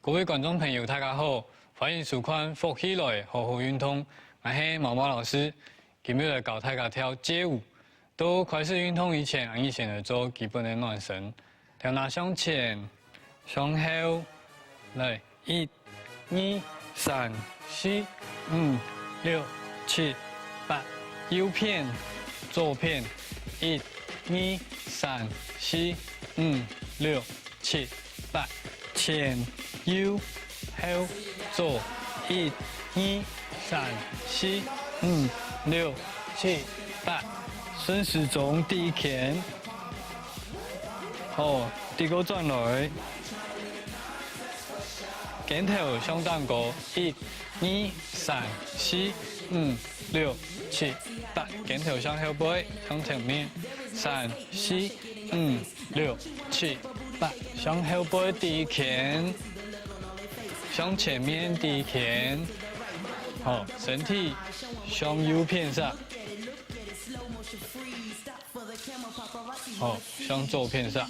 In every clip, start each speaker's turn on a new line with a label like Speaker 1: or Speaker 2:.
Speaker 1: 各位观众朋友，大家好，欢迎收看《福起来好好运动》，我是毛毛老师，今日来教大家跳街舞。到开始运动以前，我先来做基本的暖身，跳拿向前、向后，来1、2、3、4、5、6、7、8，右片、左片，1、2、3、4、5、6、7、8，前、右、后、左，1、2、3、4、5、6、7、8，顺时钟第一拳，好，第二个转来，肩头向蛋糕，1、2、3、4、5、6、7、8，肩头向后背，向前面，3、4、5、6、7、8，向后背第一拳，向前面第一拳，好，身体向右偏上。好，向左偏上。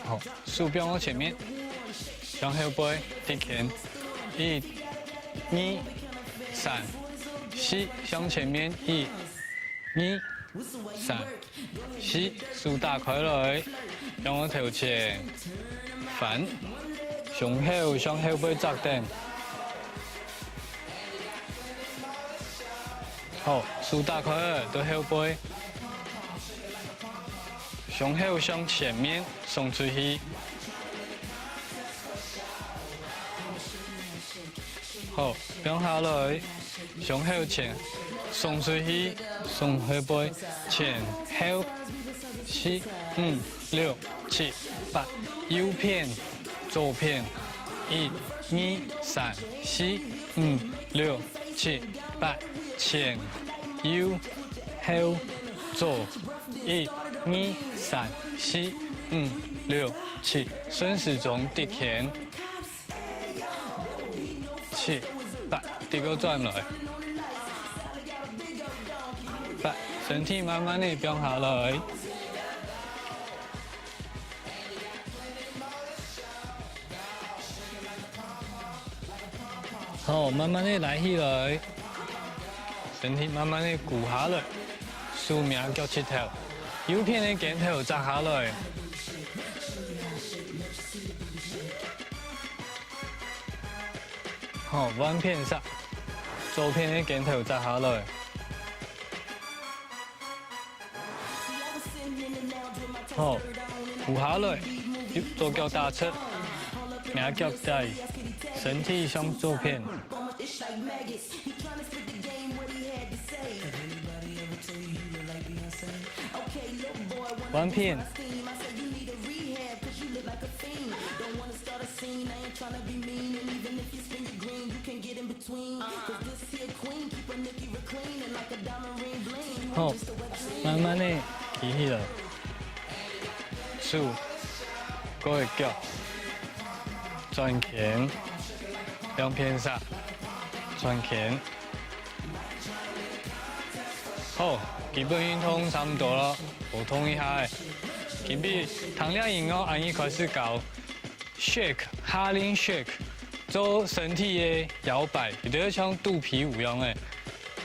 Speaker 1: 好，手标往前面，向后背第一拳，1、2、3、4，向前面1、2、3、4，手打开来，向我头前翻，向后背扎定。好，手打开了，到后背，向后向前面送出去。好，放下来，向后前送出去，送后背，前后4、5、6、7、8，右片、左片，1、2、3、4、5、6、7、8。前、右、后、左，1、2、3、4、5、6、7，顺时钟第一拳，7、8，第二个转来，8，身体慢慢的放下来，好，慢慢的来起来。身体慢慢的鼓下来，手命脚趾头，右片的肩头扎下来，好，弯片上，左片的肩头扎下来，好，鼓下来，左脚打侧，右脚带，身体向左片。弯片，好，慢慢的起起来，手，各个脚，转拳，两片上，转拳，好。基本运动差不多了，补充一下。今日糖量饮哦，安逸开始搞 shake 哈林 shake， 做身体的摇摆，有点像肚皮舞一样的。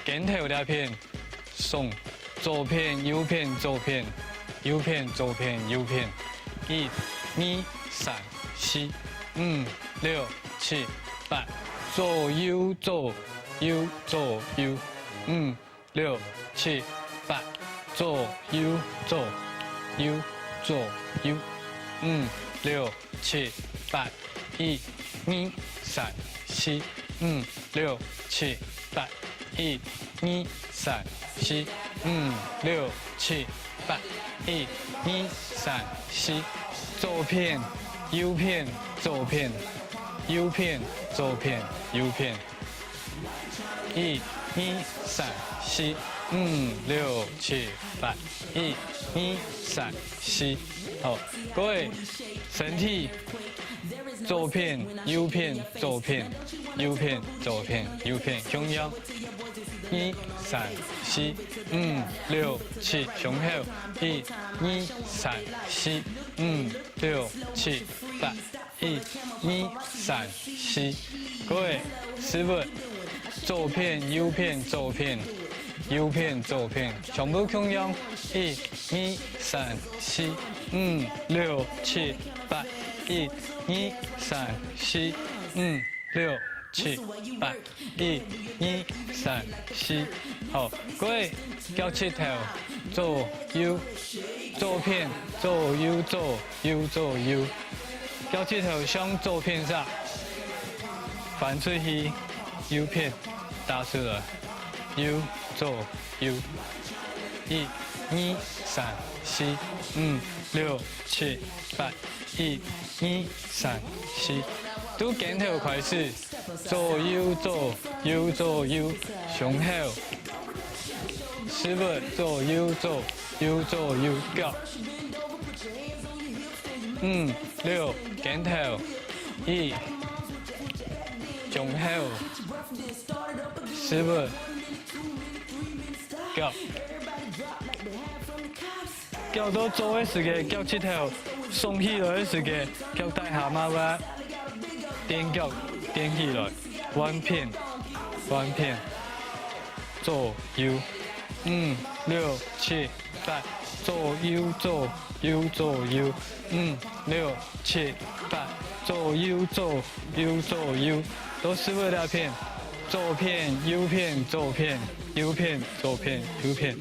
Speaker 1: 肩头两片，送左片右片左片，右片左片右片，1、2、3、4、5、6、7、8，左右左右左右，5、6、7、8，左右左右左右，5、6、7、8，1、2、3、4、5、6、7、8，1、2、3、4、5、6、7、8，1、2、3、4，左片右片左片右片左片右片，1、2、3、4。5、6、7、8，1、2、3、4，好，各位，身体左片、右片、左片，右片左片右片中央，1、3、4、5、6、7胸口，1、2、3、4、5、6、7、8、1、2、3、4，各位10分，左片右片左片。右片、左片，全部中央，1、2、3、4、5、6、7、8， 1、2、3、4、5、6、7、8， 1、2、3、4，好，各位交七头，左右，左片，左右左，右左右，交七头向左片上，翻出去，右片打出来，右。左右，1、2、3、4、5、6、7、8， 1、2、3、4，都跟头开始，左右左，右左右，胸口，10分，左右左，右左右脚，5、6跟头，1，胸口，10分。脚到做的时间，脚趾头松起来的时间，脚带下马尾，踮脚踮起来，弯片，左右，5、6、7、8，左右左，右左右，5、6、7、8，左右左，右左右，都10分大片。左片、右片、左片、右片、左片、右片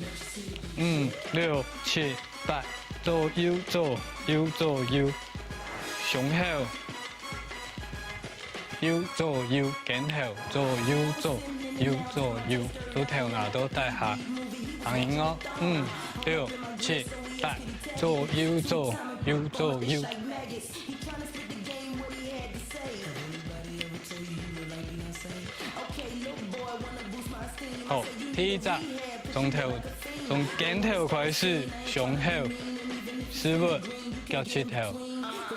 Speaker 1: ，5、6、7、8，左右左，右左右，胸口，右左右跟头，左右左，右左右，都头牙都带下，行音哦，5、6、7、8，左右左，右左右。好，第一站从肩头开始，胸口10分，脚趾头，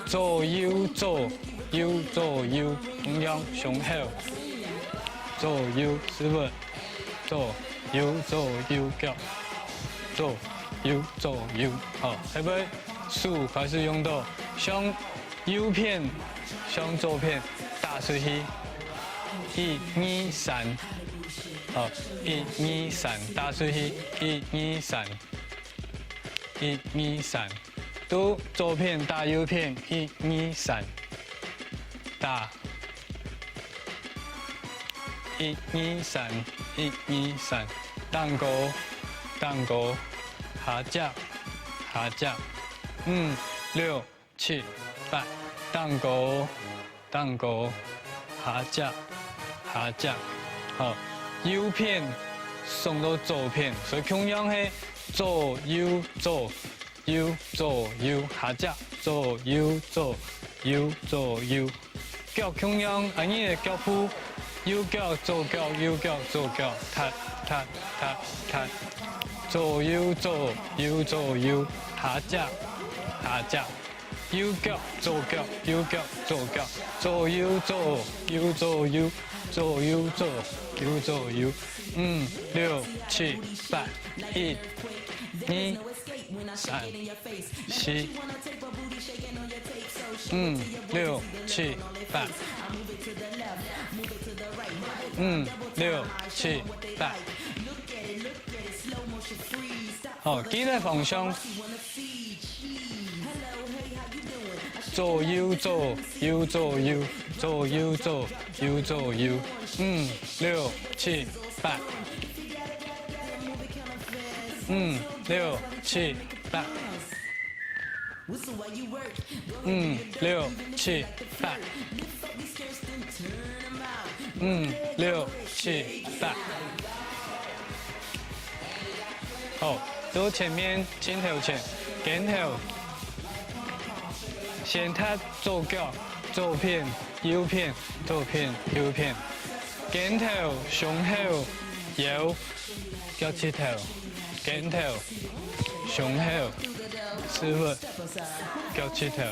Speaker 1: 左右左，右左右，中央胸口，左右10分，左右左右脚，左右左右。好，下边手开始用到向右片，向左片打出去，1、2、3。好，1、2、3，打出去，1、2、3， 1、2、3，都左片打右片，1、2、3，打，1、2、3， 1、2、3，单勾，下夹，5、6、7、8，单勾，下夹，好。右片送到左片，所以同样是左右左，右左右下夹，左右左，右左右。脚同样，按你的脚步，右脚左脚，右脚左脚，踏，左右左，右左右，下夹。右脚左脚，右脚左脚，左右左，右左右，左右左，右左右，5、6、7、8， 1、2、3、4， 5、6、7、8， 5、6、7、8。好，记得方向。左右左，右左右，左右左，右左右，5、6、7、8， 5、6、7、8， 5、6、7、8， 5、6、7、8。好，走前面，前头前，跟头。先踏左脚，左片，右片，左片，右片，跟头，胸口，右，脚趾头，跟头，胸口，10分，脚趾头，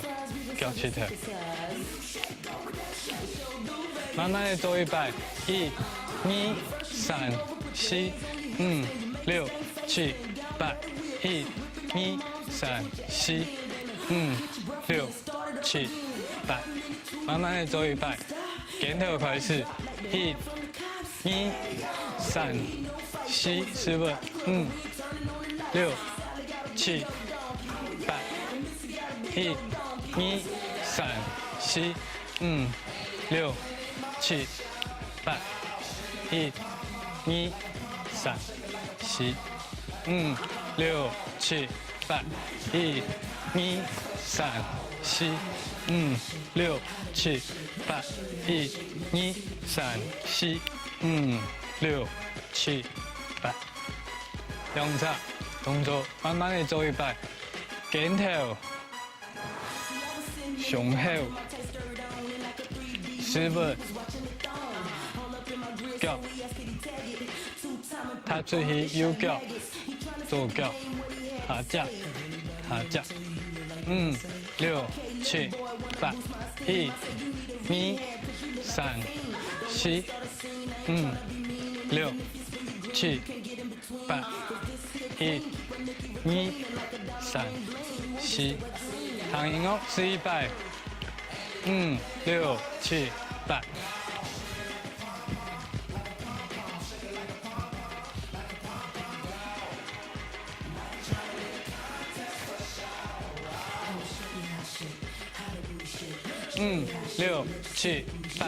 Speaker 1: 慢慢的做100，1、2、3、4、5、6、7、8，1、2、3、4、5、6、7、8，慢慢的做100，跟头开始，1、2、3、4，是不？5、6、7、8，1、2、3、4、5、6、7、8，1、2、3、4、5、6、7、8，1、2、3、4、5、6、7、8，1、2、3、4、5、6、7、8，两侧动作慢慢的做100，肩头、胸口、四分、脚、踏出去右脚、左脚、下脚、下脚，5、6、7、8，1、2、3、4、5、6、7、8，1、2、3、4，躺赢哦，是100，5、6、7、8。5、6、7、8。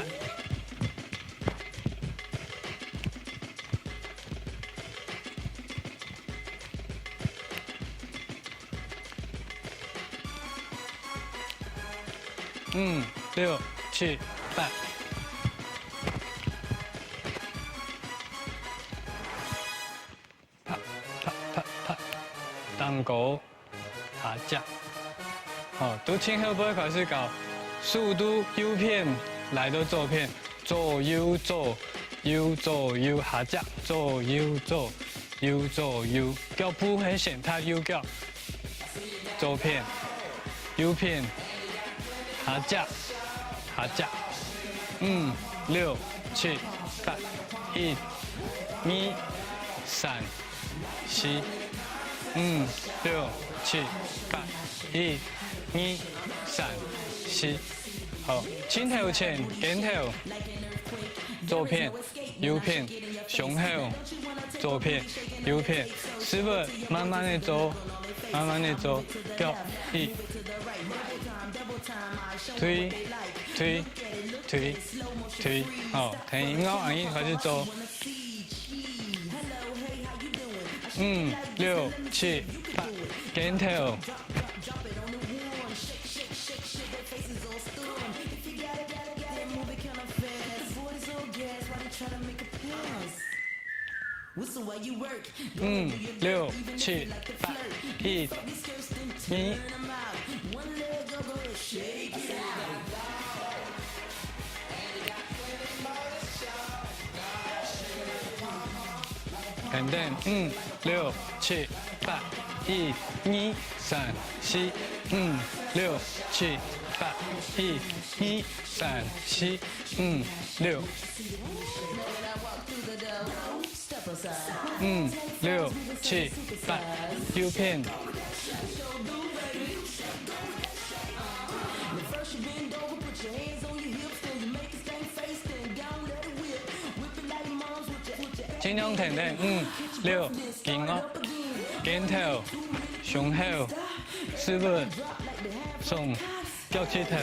Speaker 1: 5、6、7、8。啪啪啪啪，单勾下脚。好，都前后背开始搞，速度右片来到左片，左右左右左右下脚，左右左右左右，脚步很线，踏右脚，左片右片。下脚，下脚，5、6、7、8，1、2、3、4、5、6、7、8，1、2、3、4。好，前头前，跟头，左片，右片，胸口，左片，右片，是不？慢慢的做，慢慢的做，脚1。推，推，推，推，好，停哦，按一开始做。5、6、7、8，跟头。5、6、7、8，1、2。肯定，5、6、7、8，1、2、3、4、5、6、7、8，1、2、3、4、5、6。5、6、7、8，右片。尽量停停，5、6，紧哦，肩头、胸口、四分、松、脚趾头，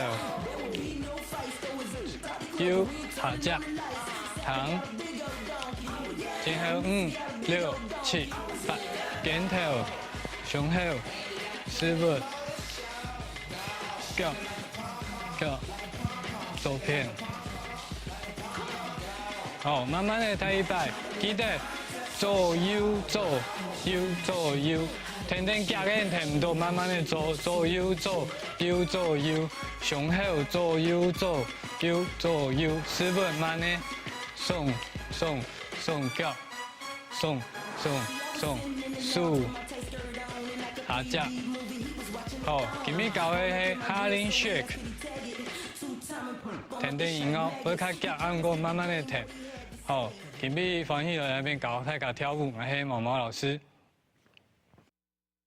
Speaker 1: 右下脚，躺，前后5、6、7、8，肩头、胸口、四分、脚、左片。好，慢慢的抬100，记得左右左右左右，停停夹紧停唔到，慢慢的左右左右左右，胸口左右左右左右，4分慢的松松松脚，松松松数下脚。好，今日教的是哈林 shake。甜甜饮哦，不较急，按过慢慢的甜。好，今比欢喜来那边教大家跳舞，我是毛毛老师。